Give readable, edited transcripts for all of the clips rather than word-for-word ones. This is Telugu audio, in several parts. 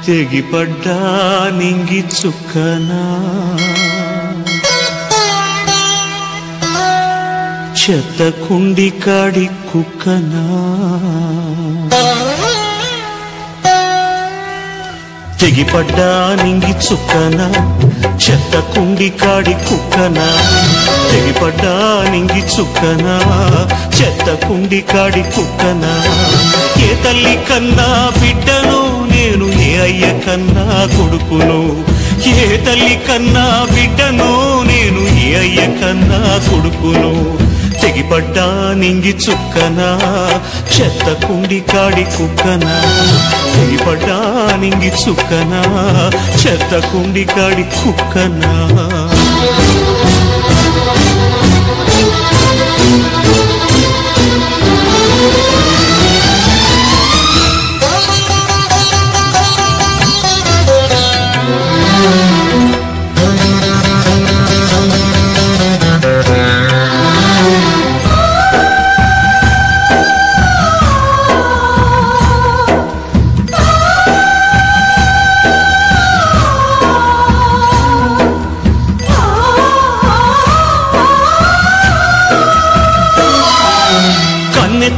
తెగిపడ్డా నింగి చుక్కనా చెత్త కుండి కాడి కుక్కనా తెగిపడ్డా నింగి చుక్కనా చెత్త కుండి కాడి కుక్కనా తెగిపడ్డా నింగి చుక్కనా చెత్త కుండి కాడి కుక్కనా ఏ తల్లి కన్నా బిడ్డను నేను ఏ అయ్య కన్నా కొడుకును ఏ తల్లి కన్నా బిడ్డను నేను ఏ అయ్య కన్నా కొడుకును తెగిపడ్డా నింగి చుక్కనా చెత్త కుండి కాడి కుక్కనా తెగిపడ్డా నింగి చుక్కనా చెత్త కుండి కాడి కుక్కనా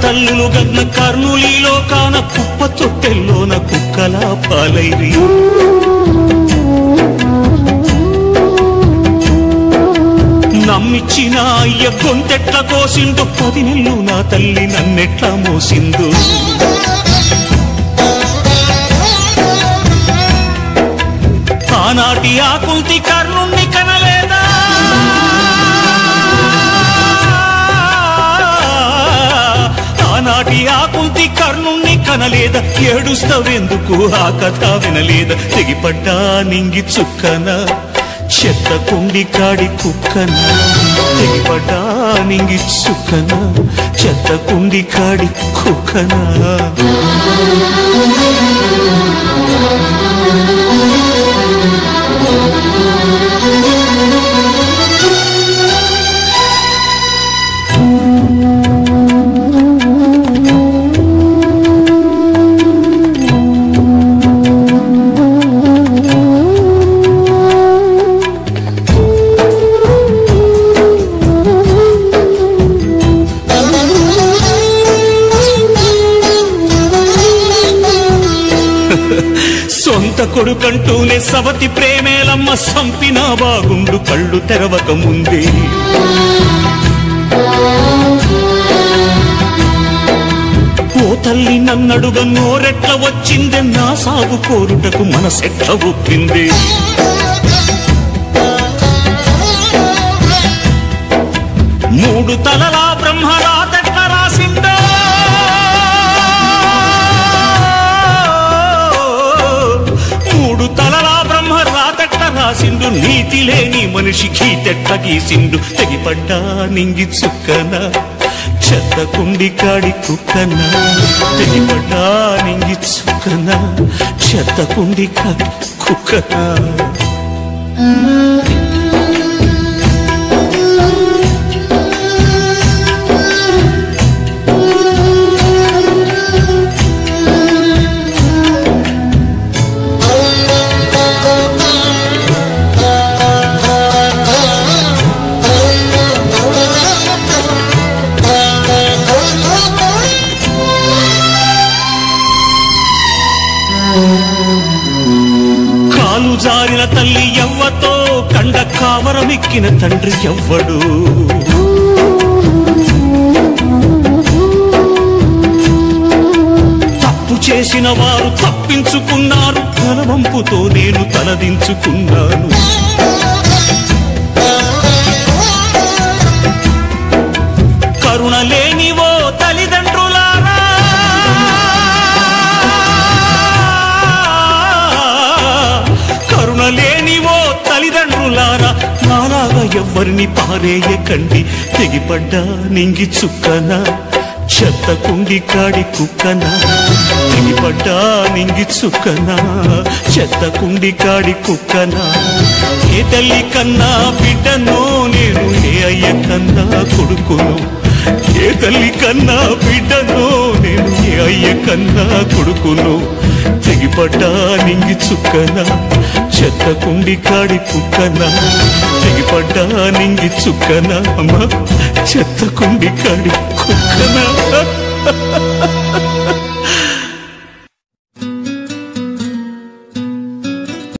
తల్లులు గన్న కర్నూలిలో కాన కుప్ప తొట్టెల్లోన కుక్కలా పాలైరి నమ్మిచ్చిన అయ్య గొంతెట్ల కోసిండు 10 నెలలు నా తల్లి నన్నెట్లా మోసిందు ఆనాటి ఆకుల్తి కర్ణుణ్ణి కనలేదా ఆనాటి ఆకుల్తి కర్ణుణ్ణి కనలేదా ఏడుస్తావెందుకు ఆ కథ వినలేదా తెగిపడ్డా నింగి చుక్కనా చెత్త కుండి కాడి కుక్కనా తెగిపడ్డా నింగి చుక్కనా చెత్త కుండి కాడి కుక్కనా సొంత కొడుకంటూనే సవతి ప్రేమేలమ్మ సంపినా బాగుండు కళ్ళు తెరవక ముందే ఓ తల్లి నన్నడుగ నోరెట్ల వచ్చిందే నా సాగు కోరుటకు మనసెట్ల ఒప్పింది మూడు తలలా బ్రహ్మరాతెట్ల రాసిందా మూడు తలలా బ్రహ్మ రాతెట్ల రాసిండు నీతి లేని మనిషి గీతెట్ల గీసిండు తెగిపడ్డా నింగి చుక్కనా చెత్త కుండి కాడి కుక్కనా తెగిపడ్డా నింగి చుక్కనా చెత్త కుండి కాడి కుక్కనా కాలు జారిన తల్లి ఎవ్వతో కండ కావరమెక్కిన తండ్రి ఎవ్వడు తప్పు చేసిన వారు తప్పించుకున్నారు తలవంపుతో నేను తలదించుకున్నాను కరుణ లేనివో తల్లిదండ్రులారా కరుణ లేనివో తల్లిదండ్రులారా నాలాగా ఎవ్వరిని పారేయకండి తెగిపడ్డా నింగి చుక్కనా చెత్త కుండి కాడి కుక్కనా తెగిపడ్డా నింగి చుక్కనా చెత్త కుండి కాడి కుక్కనా ఏ తల్లి కన్నా బిడ్డను నేను కొడుకును ఏ తల్లి కన్నా బిడ్డను నేను ఏ అయ్య కన్నా కొడుకును తెగిపడ్డా నింగి చుక్కనా చెత్త కుండి కాడి కుక్కనా తెగిపడ్డా నింగి చుక్కనా అమ్మ చెత్త కుండి కాడి కుక్కనా